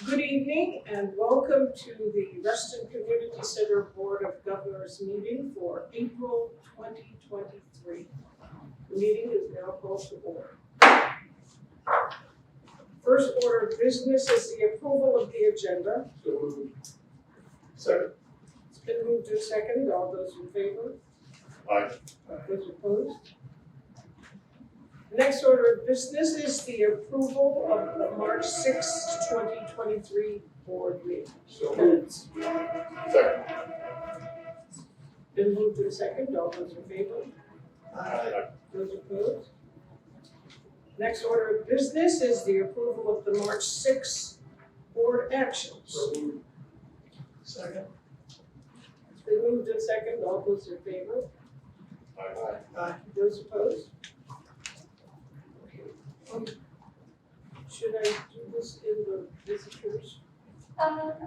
Good evening and welcome to the Reston Community Center Board of Governors meeting for April 2023. The meeting is now called to order. First order of business is the approval of the agenda. So moved. Second. It's been moved and seconded. All those in favor? Aye. Those opposed? The next order of business is the approval of the March 6, 2023 board meeting. So moved. Second. Been moved and seconded. All those in favor? Aye. Those opposed? Next order of business is the approval of the March 6 board actions. So moved. Second. It's been moved and seconded. All those in favor? Aye. Those opposed? Should I do this in the visitors at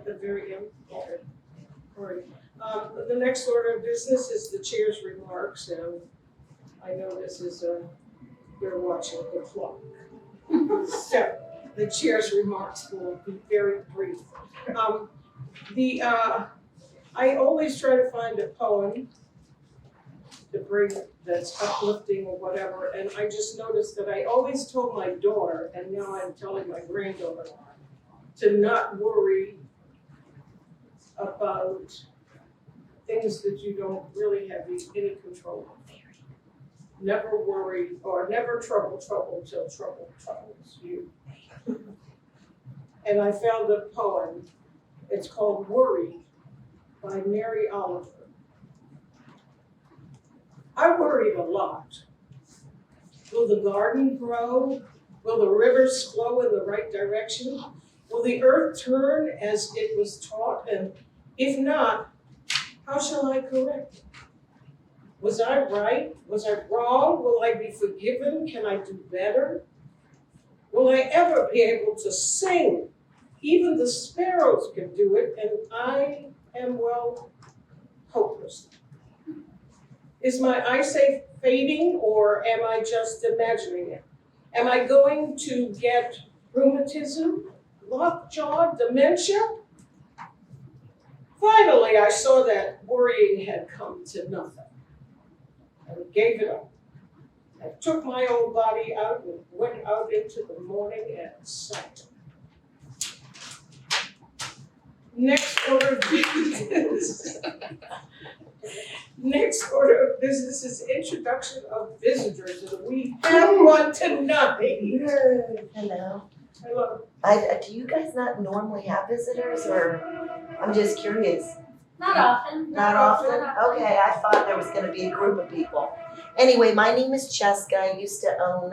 the very end? Okay. All right. The next order of business is the chair's remarks, and I know this is we're watching the clock. So the chair's remarks will be very brief. I always try to find a poem to bring that's uplifting or whatever, and I just noticed that I always told my daughter, and now I'm telling my granddaughter, to not worry about things that you don't really have any control of. Never worry, or never trouble till trouble troubles you. And I found a poem, it's called Worry by Mary Oliver. I worried a lot. Will the garden grow? Will the rivers flow in the right direction? Will the earth turn as it was taught? And if not, how shall I correct it? Was I right? Was I wrong? Will I be forgiven? Can I do better? Will I ever be able to sing? Even the sparrows can do it, and I am, well, hopeless. Is my eyesight fading, or am I just imagining it? Am I going to get rheumatism, lockjaw, dementia? Finally, I saw that worrying had come to nothing. I gave it up. I took my old body out and went out into the morning and sang. Next order of business. Next order of business is introduction of visitors, and we have one tonight. Hello. Hello. Do you guys not normally have visitors, or I'm just curious? Not often. Not often? Okay, I thought there was gonna be a group of people. Anyway, my name is Cheska. I used to own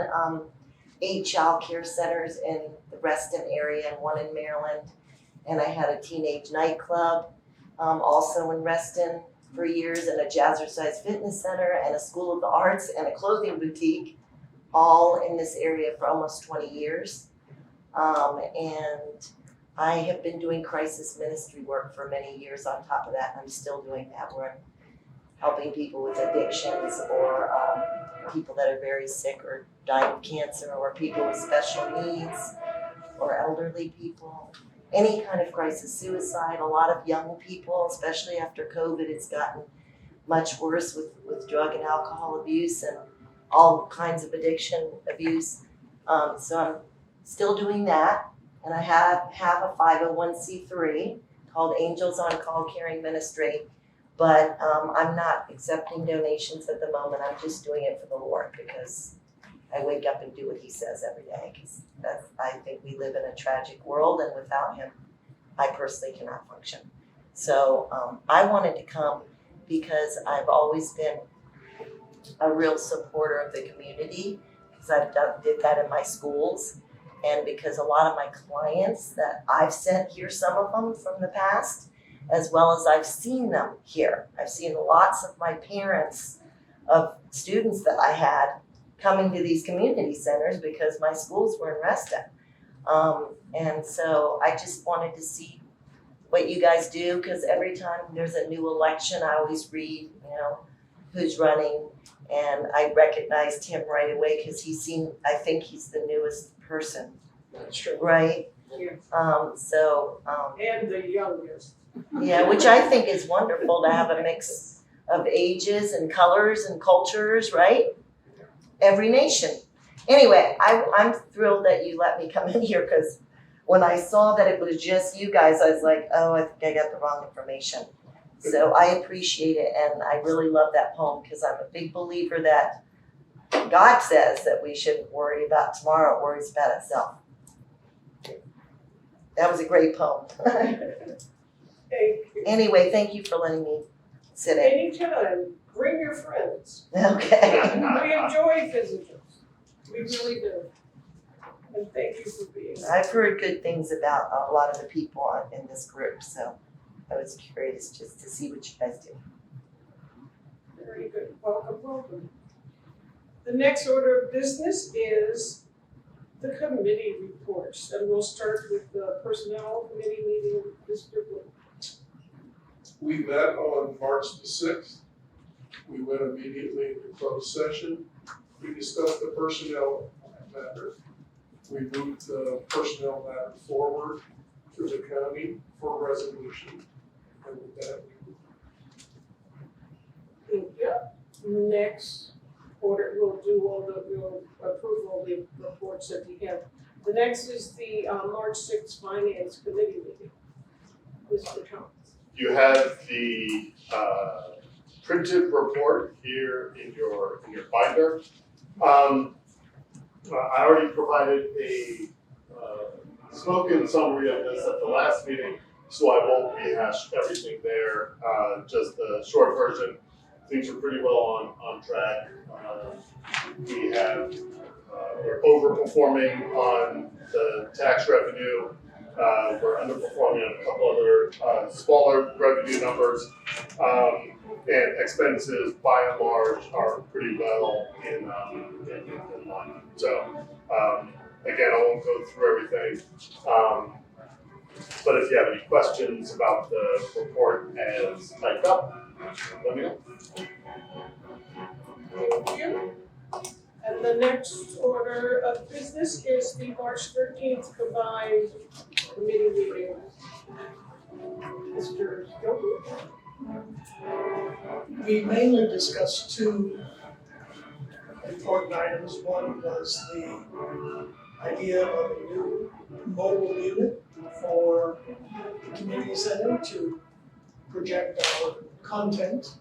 8 child care centers in the Reston area and 1 in Maryland. And I had a teenage nightclub, also in Reston for years, and a jazzercise fitness center, and a school of the arts, and a clothing boutique, all in this area for almost 20 years. And I have been doing crisis ministry work for many years on top of that. I'm still doing that work, helping people with addictions, or people that are very sick or dying of cancer, or people with special needs, or elderly people. Any kind of crisis, suicide, a lot of young people, especially after COVID, it's gotten much worse with drug and alcohol abuse and all kinds of addiction abuse. So I'm still doing that, and I have a 501c3 called Angels on Call Caring Ministry, but I'm not accepting donations at the moment. I'm just doing it for the Lord, because I wake up and do what He says every day, because I think we live in a tragic world, and without Him, I personally cannot function. So I wanted to come because I've always been a real supporter of the community, because did that in my schools, and because a lot of my clients that I've sent here, some of them from the past, as well as I've seen them here. I've seen lots of my parents of students that I had coming to these community centers because my schools were in Reston. And so I just wanted to see what you guys do, because every time there's a new election, I always read, who's running, and I recognized him right away because I think he's the newest person That's true. right? Yeah. And the youngest. yeah, which I think is wonderful to have a mix of ages and colors and cultures, right? Every nation. Anyway, I'm thrilled that you let me come in here because when I saw that it was just you guys, I was like, oh, I think I got the wrong information. So I appreciate it, and I really love that poem because I'm a big believer that God says that we shouldn't worry about tomorrow, it worries about itself. That was a great poem. Anyway, thank you for letting me sit in. Anytime, bring your friends. Okay. We enjoy visitors. We really do. And thank you for being here. I've heard good things about a lot of the people in this group, so I was curious just to see what you guys do. Very good. Welcome, welcome. The next order of business is the committee reports, and we'll start with the personnel committee meeting with Mr. Wood. We met on March the 6th. We went immediately into closed session. We discussed the personnel matter. We moved the personnel matter forward to the county for resolution. And with that, Thank you. Next order, we'll approve all the reports that we have. The next is the March 6th Finance Committee meeting. Mr. Thomas. You have the printed report here in your binder. I already provided a spoken summary of this at the last meeting, so I won't rehash everything there. Just the short version. Things are pretty well on track. We have we're overperforming on the tax revenue. We're underperforming on a couple other smaller revenue numbers, and expenses by and large are pretty well in line. So again, I won't go through everything, but if you have any questions about the report as typed up, let me know. Thank you. And the next order of business is the March 13th combined committee meeting. Mr. Gilbert? We mainly discussed two important items. One was the idea of a new mobile unit for the community center to project our content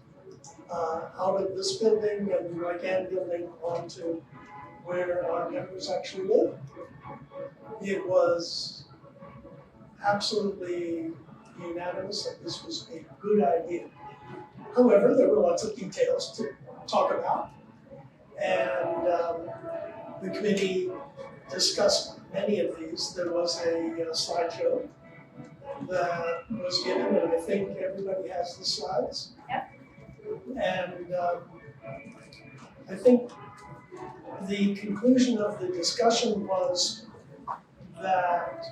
out of this building and the Rycan building onto where our members actually live. It was absolutely unanimous that this was a good idea. However, there were lots of details to talk about, and the committee discussed many of these. There was a slideshow that was given, and I think everybody has the slides. Yep. And I think the conclusion of the discussion was that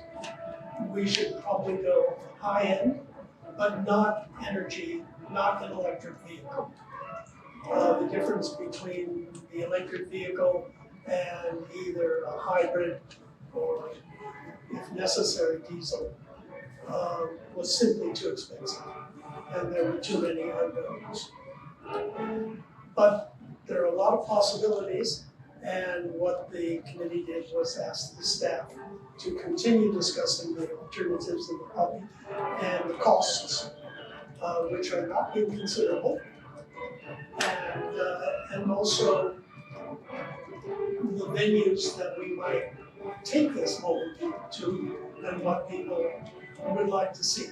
we should probably go high end, but not energy, not an electric vehicle. The difference between the electric vehicle and either a hybrid or, if necessary, diesel was simply too expensive, and there were too many unknowns. But there are a lot of possibilities, and what the committee did was ask the staff to continue discussing the alternatives in the hobby and the costs, which are not inconsiderable, and also the venues that we might take this mobile unit to and what people would like to see.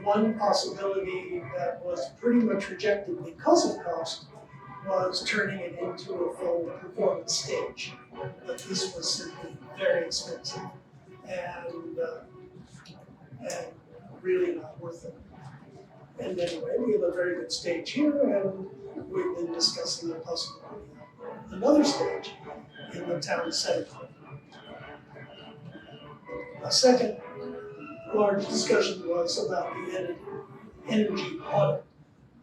One possibility that was pretty much rejected because of cost was turning it into a full performance stage. But this was simply very expensive and really not worth it. And anyway, we have a very good stage here, and we've been discussing the possibility of another stage in the town center. A second large discussion was about the energy audit.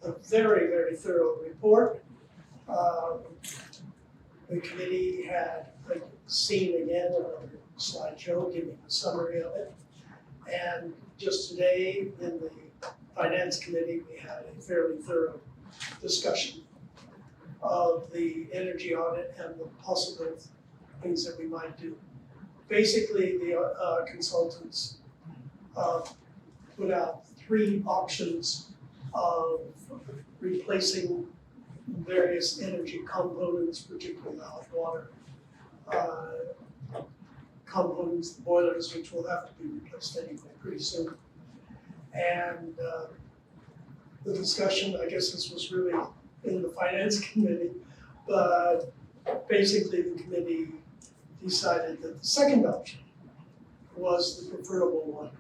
A very, very thorough report. The committee had seen again another slideshow giving a summary of it. And just today in the Finance Committee, we had a fairly thorough discussion of the energy audit and the possible things that we might do. Basically, the consultants put out 3 options of replacing various energy components, particularly the hot water components, the boilers, which will have to be replaced anyway pretty soon. And the discussion, I guess this was really in the Finance Committee, but basically the committee decided that the second option was the preferable one,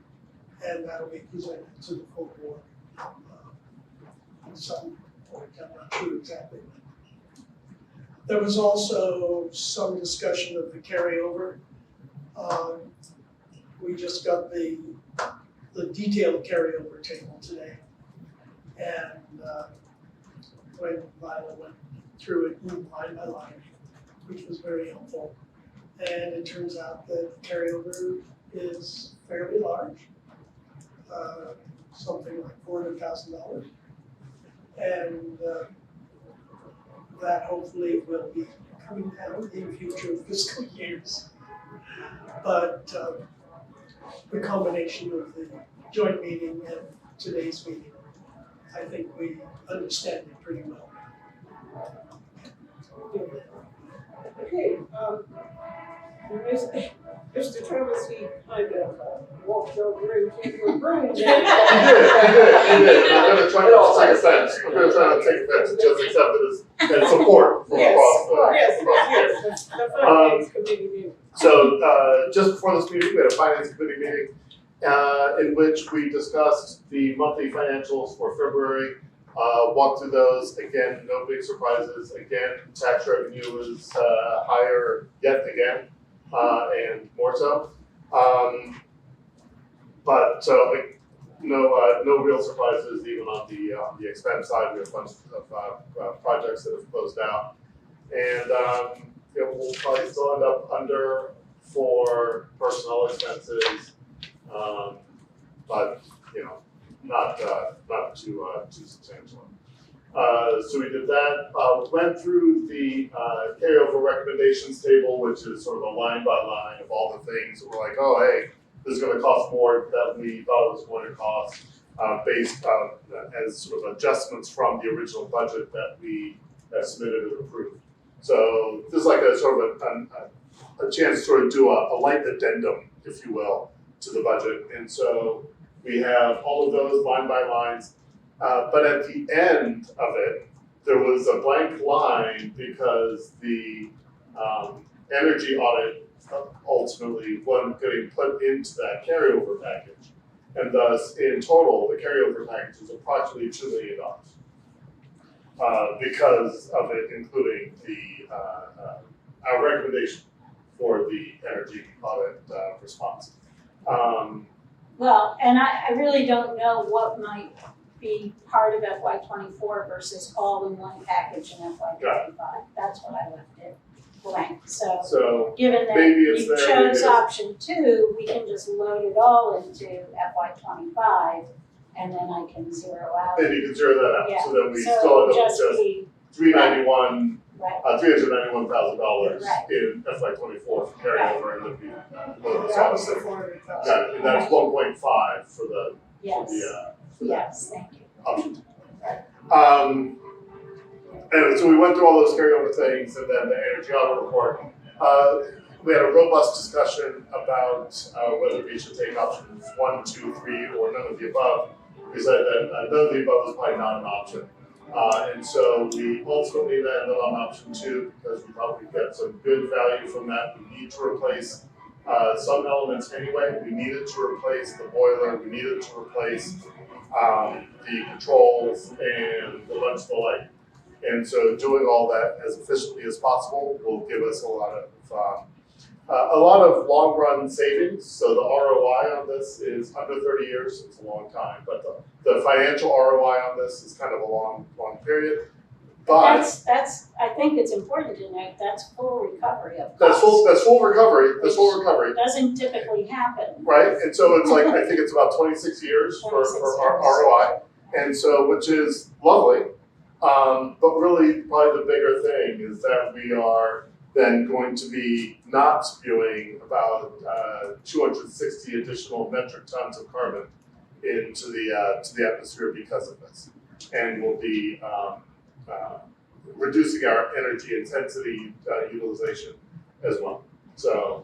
and that'll be presented to the full board at some point. I'm not sure exactly when. There was also some discussion of the carryover. We just got the detailed carryover table today, and when Lila went through it line by line, which was very helpful. And it turns out that the carryover is fairly large, something like $400,000. And that hopefully will be coming down in future fiscal years. But the combination of the joint meeting and today's meeting, I think we understand it pretty well. Okay, Mr. Travis, he kind of walked over and came to a room. He did. I'm gonna try not to take offense. I'm gonna try not to take offense and just accept it as support from across the. Yes, the Finance Committee meeting. So, just before this meeting, we had a Finance Committee meeting, in which we discussed the monthly financials for February. Walked through those, again, no big surprises, again, tax revenue is, higher yet again, and more so. But, no real surprises even on the expense side. We have a bunch of projects that have closed out. And, we'll probably still end up under for personnel expenses, but, not too substantial. So we did that, went through the carryover recommendations table, which is sort of a line by line of all the things that we're like, oh, hey, this is gonna cost more than we thought it was going to cost, based as sort of adjustments from the original budget that we submitted and approved. So this is like a sort of a chance to sort of do a light addendum, if you will, to the budget. And so we have all of those line by lines, but at the end of it, there was a blank line because the energy audit ultimately wasn't getting put into that carryover package. And thus, in total, the carryover package was approximately $2 million. Because of it including our recommendation for the energy audit response. Well, and I really don't know what might be part of FY24 versus all in one package in FY25. That's what I left it blank. So given that maybe it's you there, maybe chose it's- option 2, we can just load it all into FY25 and then I can zero out. Then you can zero that out, Yeah. so then we So still end up with just just be, $391,000 right, $391,000 Right. in FY24 for carryover, and then we load this That out. was the 400,000. Got it, and that's 1.5 for the yes, for the yes, thank you. option. Anyway, so we went through all those carryover things, and then the energy audit report. We had a robust discussion about whether we should take options 1, 2, 3, or none of the above. We said that none of the above was probably not an option. And so we ultimately landed on option 2 because we thought we'd get some good value from that. We need to replace some elements anyway. We needed to replace the boiler, we needed to replace the controls and the bunch of the like. And so doing all that as efficiently as possible will give us a lot of long run savings. So the ROI on this is under 30 years, it's a long time, but the financial ROI on this is kind of a long period. But That's, I think it's important to note, that's full recovery of costs. that's full recovery, Doesn't typically happen. right? And so it's like, I think it's about 26 years for 26 our years. ROI. And so, which is lovely. But really, probably the bigger thing is that we are then going to be not spewing about 260 additional metric tons of carbon into the atmosphere because of this. And we'll be reducing our energy intensity utilization as well. So,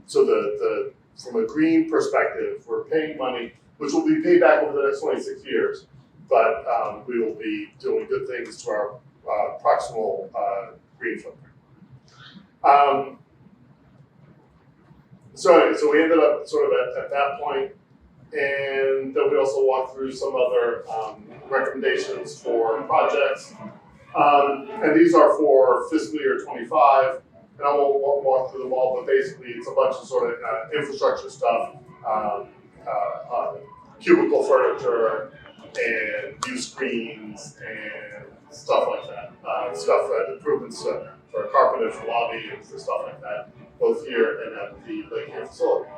so the from a green perspective, we're paying money, which will be paid back over the next 26 years, but we will be doing good things to our proximal green footprint. So anyway, so we ended up sort of at that point, and then we also walked through some other recommendations for projects. And these are for fiscal year 25, and I won't walk through them all, but basically it's a bunch of sort of infrastructure stuff, cubicle furniture, and new screens, and stuff like that. Improvements for carpet and lobby and for stuff like that, both here and at the Lake Haven facility.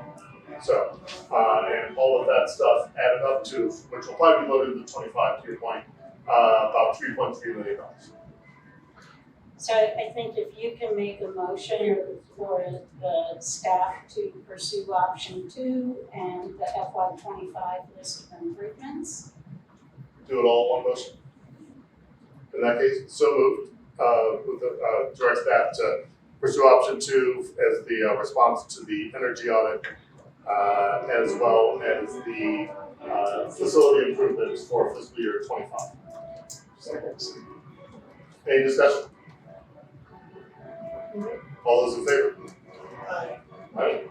So, and all of that stuff added up to, which will probably be loaded in the 25 to your point, about $3.3 million. So I think if you can make a motion for the staff to pursue option 2 and the FY25 list of improvements. Do it all in one motion. In that case, so moved, with the direct staff to pursue option 2 as the response to the energy audit, as well as the facility improvements for fiscal year 25. Second. Any discussion? All those in favor? Aye. Alright.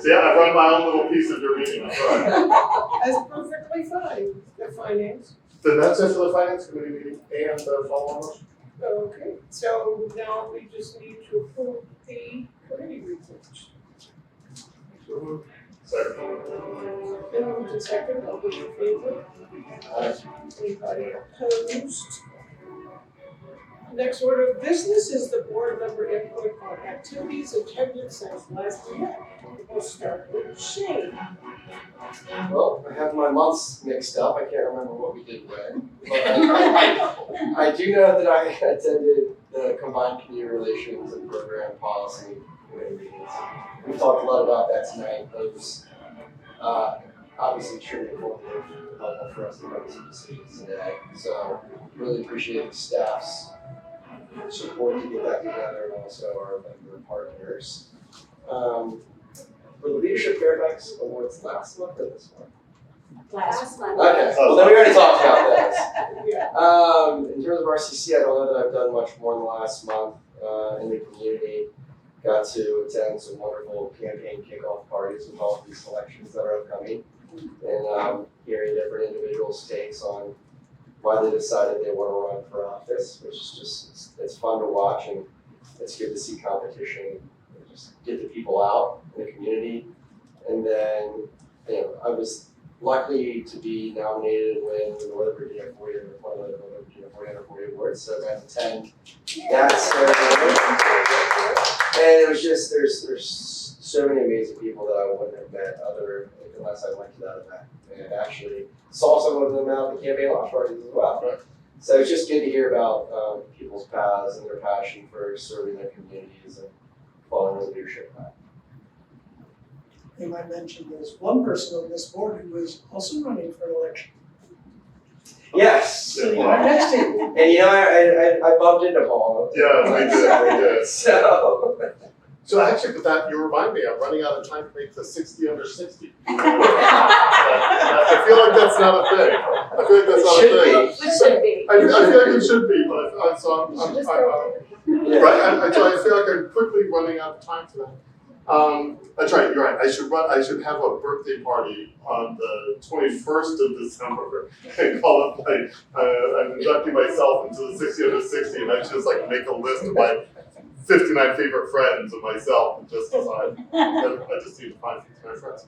See, I run my own little piece of your meeting, that's all right. That's perfectly fine, the finance. Then that's it for the finance committee meeting and the follow-on motion. Okay, so now we just need to approve the committee reports. So moved. Second. Then moved to second, all those in favor? Anybody opposed? Next order of business is the board member input on activities attended since last week. We'll start with Shane. Well, I have my months mixed up. I can't remember what we did when. But I do know that I attended the combined community relations and program policy committee meetings. We talked a lot about that tonight. Those obviously extremely informative, helpful for us to make some decisions today. So really appreciate the staff's support to get that together, and also our member partners. Were the Leadership Fairfax Awards last month or this month? Last month. Okay, well then we already talked about those. Yeah. In terms of RCC, I don't know that I've done much more in the last month in the community. Got to attend some wonderful campaign kickoff parties with all of these elections that are upcoming, and hearing different individuals' takes on why they decided they want to run for office, which is just, it's fun to watch, and it's good to see competition and just get the people out in the community. And then, I was lucky to be nominated and win the Northern Virginia 40 one of the Northern Virginia 40 awards, so I got to attend that ceremony. And it was just, there's so many amazing people that I wouldn't have met unless I went to that event. And actually saw some of them out at the campaign launch parties as well. Right. So it's just good to hear about people's paths and their passion for serving their communities and following the leadership path. You might mention there's one person on this board who is also running for election. Yes. Sitting right next to you. And I bumped into Paul. Yeah, we did. So So actually, with that, you remind me, I'm running out of time to make the 60 under 60. I feel like that's not a thing. I feel like that's not a thing. It should be. I feel like it should be, but so yeah. right. So I feel like I'm quickly running out of time for that. That's right. You're right. I should have a birthday party on the 21st of December and call it I'm inducting myself into the 60 under 60, and I should just like make a list of my 59 favorite friends of myself and just decide. I just need to find 59 friends.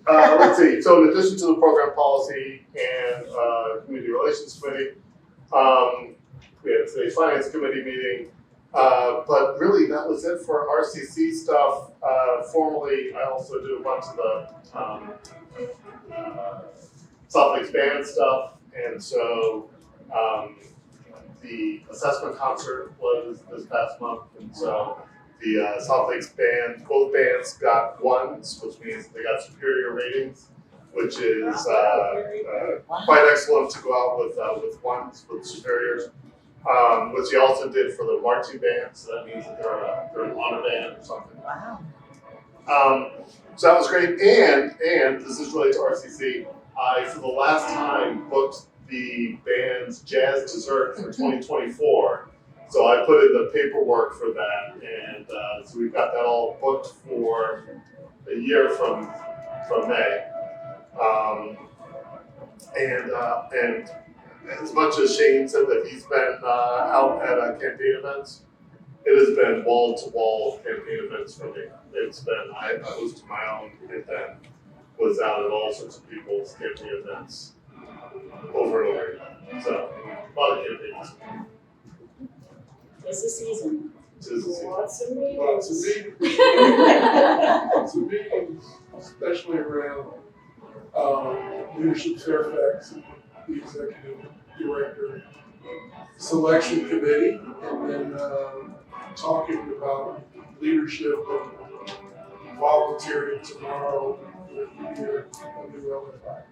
Let's see. So in addition to the program policy and community relations committee, We had today's finance committee meeting. But really, that was it for RCC stuff. Formally, I also do a bunch of the South Lakes band stuff, and so the assessment concert was this past month, and so the South Lakes band, both bands got ones, which means they got superior ratings, which is quite excellent to go out with ones with superiors. Which he also did for the marching band, so that means that they're an honor band or something. Wow. So that was great, and this is related to RCC. I, for the last time, booked the band's jazz dessert for 2024. So I put in the paperwork for that, and so we've got that all booked for a year from May. And as much as Shane said that he's been out at campaign events, it has been wall-to-wall campaign events for me. It's been, I hosted my own and then was out at all sorts of people's campaign events over and over again. So, a lot of campaigns. It's the season. It is a season. Lots of meetings. Lots of meetings. Lots of meetings, especially around Leadership Fairfax, the executive director selection committee, and then talking about leadership and volunteering tomorrow with the new LFI.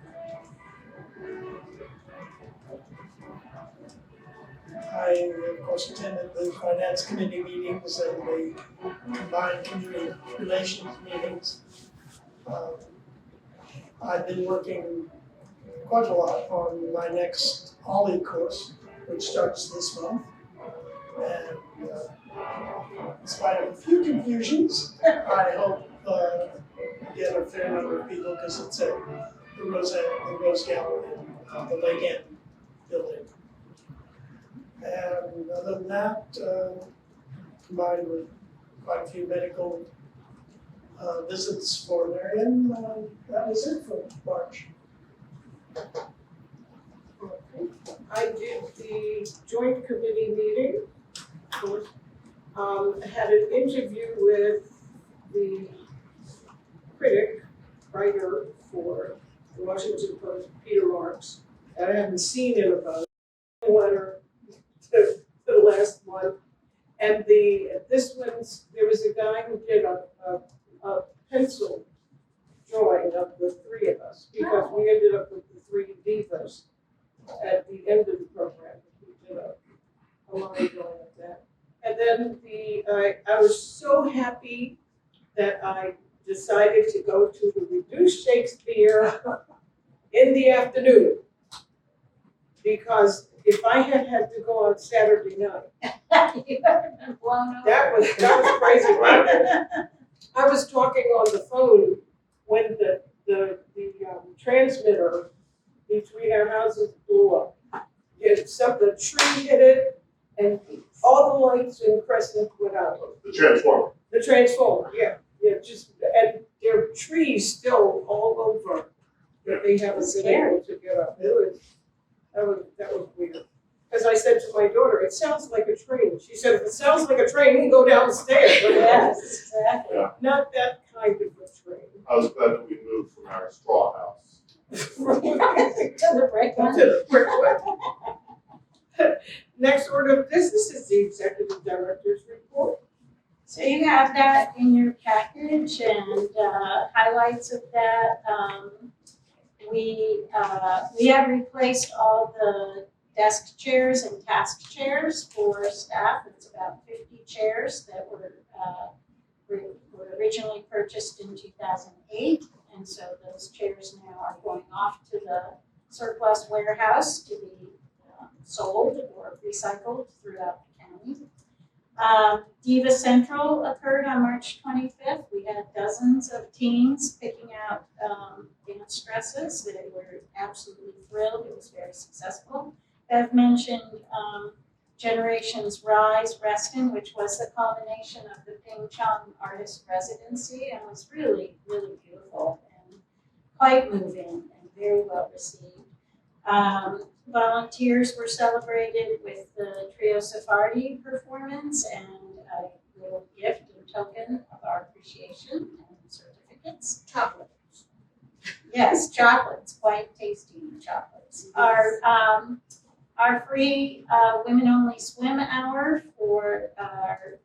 I, of course, attended the finance committee meetings and the combined community relations meetings. I've been working quite a lot on my next Ollie course, which starts this month. And in spite of a few confusions, I hope get a fair number of people because it's at the Rose Gallery in the Lake End building. And other than that, combined with quite a few medical visits for Marion, that was it for March. I did the joint committee meeting, of course. Had an interview with the writer for the Washington Post, Peter Marks, that I haven't seen in about a letter to the last one. And this one's, there was a guy who did a pencil drawing of the three of us, because we ended up with the three divas at the end of the program. We did a line drawing of that. And then I was so happy that I decided to go to the Reduced Shakespeare in the afternoon. Because if I had to go on Saturday night, You have been blown over. that was crazy. I was talking on the phone when the transmitter between our houses blew up. The tree hit it, and all the lights in Crescent went out. The transformer. The transformer, yeah, and there are trees still all over that they haven't been able to get up. That was weird. Because I said to my daughter, it sounds like a train. She said, if it sounds like a train, we can go downstairs. Yes, exactly. Yeah. Not that kind of a train. I was glad that we moved from our straw house. To the break one. To the brick one. Next order of business is the executive director's report. So you have that in your package and highlights of that. We have replaced all the desk chairs and task chairs for staff. It's about 50 chairs that were originally purchased in 2008. And so those chairs now are going off to the surplus warehouse to be sold or recycled throughout the county. Diva Central occurred on March 25th. We had dozens of teens picking out dance dresses. They were absolutely thrilled. It was very successful. Bev mentioned Generations Rise Reston, which was the culmination of the Ping Chung Artist Residency, and was really, really beautiful and quite moving and very well received. Volunteers were celebrated with the Trio Sephardi performance and a little gift and token of our appreciation and certificates. Chocolate. Yes, chocolates, quite tasty chocolates. Our free women-only swim hour for our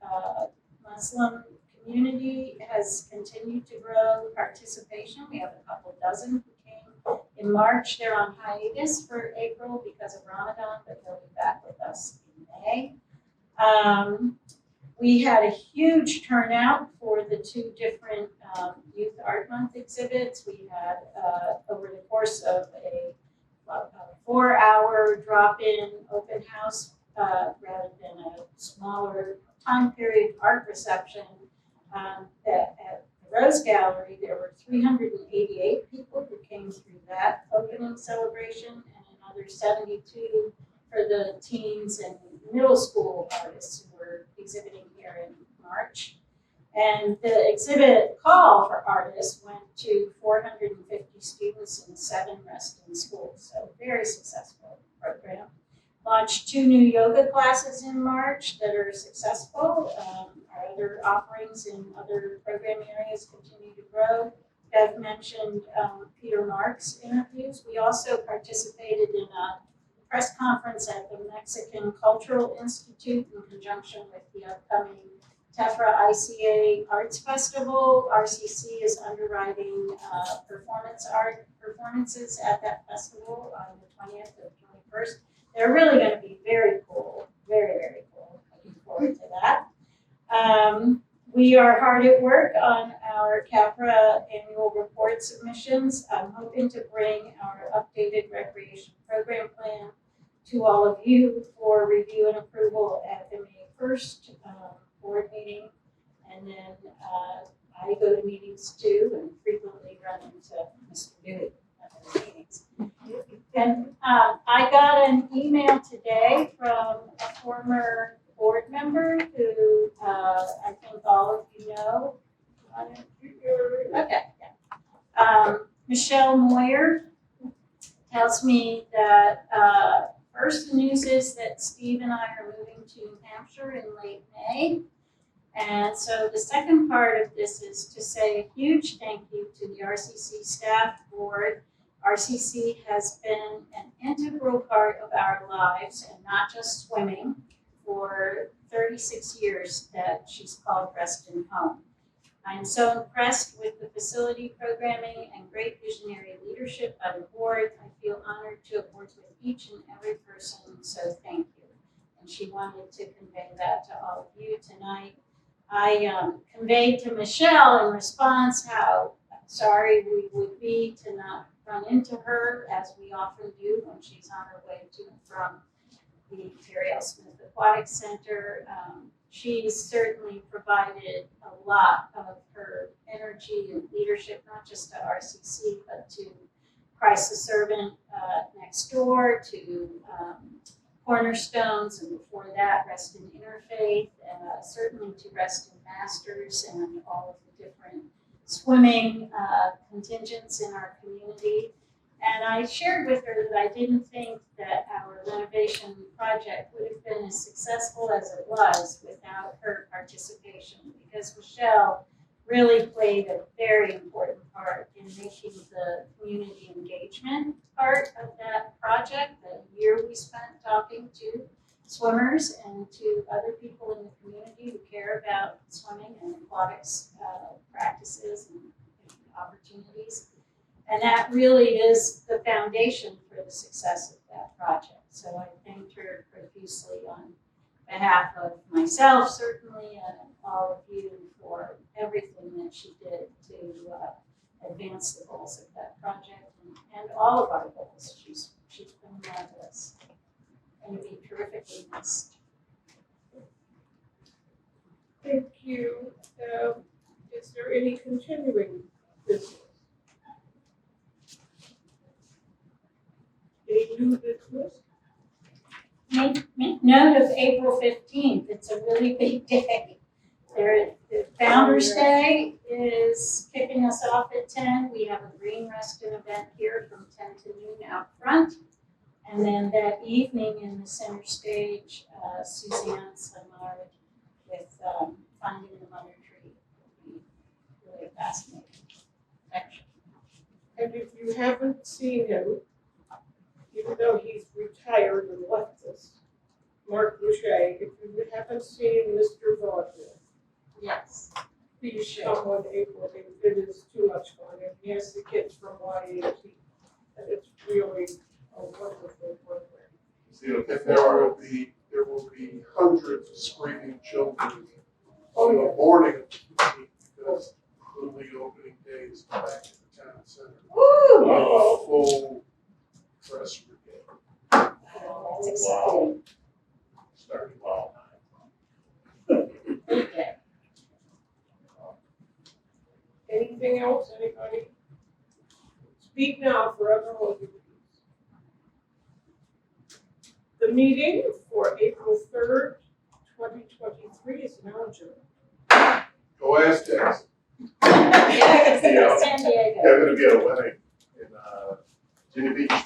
Muslim community has continued to grow participation. We have a couple dozen who came in March. They're on hiatus for April because of Ramadan, but they'll be back with us in May. We had a huge turnout for the two different Youth Art Month exhibits. We had, over the course of a 4-hour drop-in open house, rather than a smaller time period art reception, at the Rose Gallery, there were 388 people who came through that opening celebration, and another 72 for the teens and middle school artists who were exhibiting here in March. And the exhibit call for artists went to 450 students in 7 Reston schools, so very successful program. Launched 2 new yoga classes in March that are successful. Our other offerings in other program areas continue to grow. I've mentioned Peter Marks interviews. We also participated in a press conference at the Mexican Cultural Institute in conjunction with the upcoming Tephra ICA Arts Festival. RCC is underwriting performance art performances at that festival on the 20th and 21st. They're really going to be very cool, very, very cool. Looking forward to that. We are hard at work on our CAPRA annual report submissions. I'm hoping to bring our updated recreation program plan to all of you for review and approval at the May 1st board meeting. And then I go to meetings too and frequently run into Mr. Dewey at those meetings. And I got an email today from a former board member who I think all of you know. Okay, yeah. Michelle Moyer tells me that first the news is that Steve and I are moving to New Hampshire in late May. And so the second part of this is to say a huge thank you to the RCC staff board. RCC has been an integral part of our lives and not just swimming for 36 years that she's called Reston home. I'm so impressed with the facility programming and great visionary leadership by the board. I feel honored to have worked with each and every person, so thank you. And she wanted to convey that to all of you tonight. I conveyed to Michelle in response how sorry we would be to not run into her, as we often do when she's on her way to and from the Terry L. Smith Aquatic Center. She's certainly provided a lot of her energy and leadership, not just to RCC, but to Christ the Servant next door, to Cornerstones, and before that, Reston Interfaith, certainly to Reston Masters and all of the different swimming contingents in our community. And I shared with her that I didn't think that our renovation project would have been as successful as it was without her participation, because Michelle really played a very important part in making the community engagement part of that project. The year we spent talking to swimmers and to other people in the community who care about swimming and aquatics practices and opportunities. And that really is the foundation for the success of that project. So I thanked her profusely on behalf of myself, certainly, and all of you for everything that she did to advance the goals of that project and all of our goals. She's been marvelous and to be terrifically missed. Thank you. Is there any continuing business? Any new business? Make note of April 15th. It's a really big day. The Founders Day is kicking us off at 10. We have a Green Reston event here from 10 to noon out front. And then that evening in the center stage, Suzanne Slimard with Finding the Mother Tree. Will be really fascinating section. And if you haven't seen him, even though he's retired and left us, Mark Boucher, if you haven't seen Mr. Vaudeville, Yes. please come on April 8th. It is too much fun. And he has the kids from YAT. And it's really a wonderful program. See you And there will be hundreds of screaming children on the morning of the 15th because Little League opening day is back at the town center. Woo! A full press brigade That's exciting. starting. Wow. Okay. Anything else, anybody? Speak now, forever hold your peace. The meeting for April 3rd, 2023 is now adjourned. Go Aztecs. Yeah, Yeah. San Diego. Yeah, I'm gonna be at a wedding in Virginia Beach